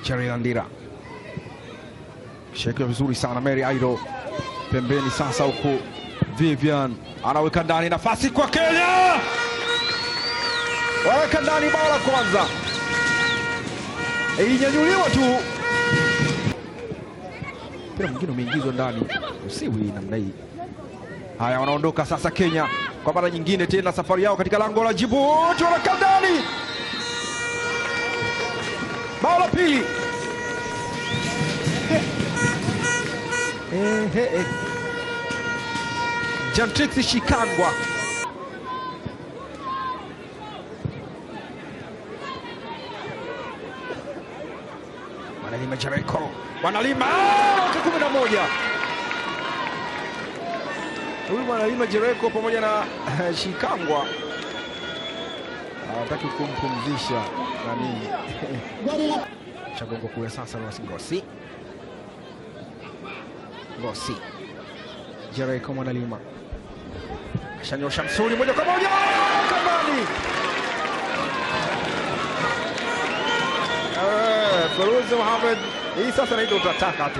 Jerry Landira shekwa vizuri sana. Mary Aido pembeni sasa, huku Vivian anaweka ndani, nafasi kwa Kenya, waweka ndani bao la kwanza, inyanyuliwa tu, mpira mwingine umeingizwa ndani, usiwi namna hii. Haya, wanaondoka sasa Kenya kwa mara nyingine tena, safari yao katika lango la Djibouti, waweka ndani bao la pili. Jantrix Shikangwa Mwanalima Jereko, Mwanalima 11. Huyu Mwanalima Jereko pamoja na Shikangwa hawataki kumpumzisha nani Chagongo kule sasa na Ngosi. Ngosi Jereko, Mwanalima ashanyosha msuri moja kwa moja kambani. Feruzi Mohamed, hii sasa ndio utataka tu.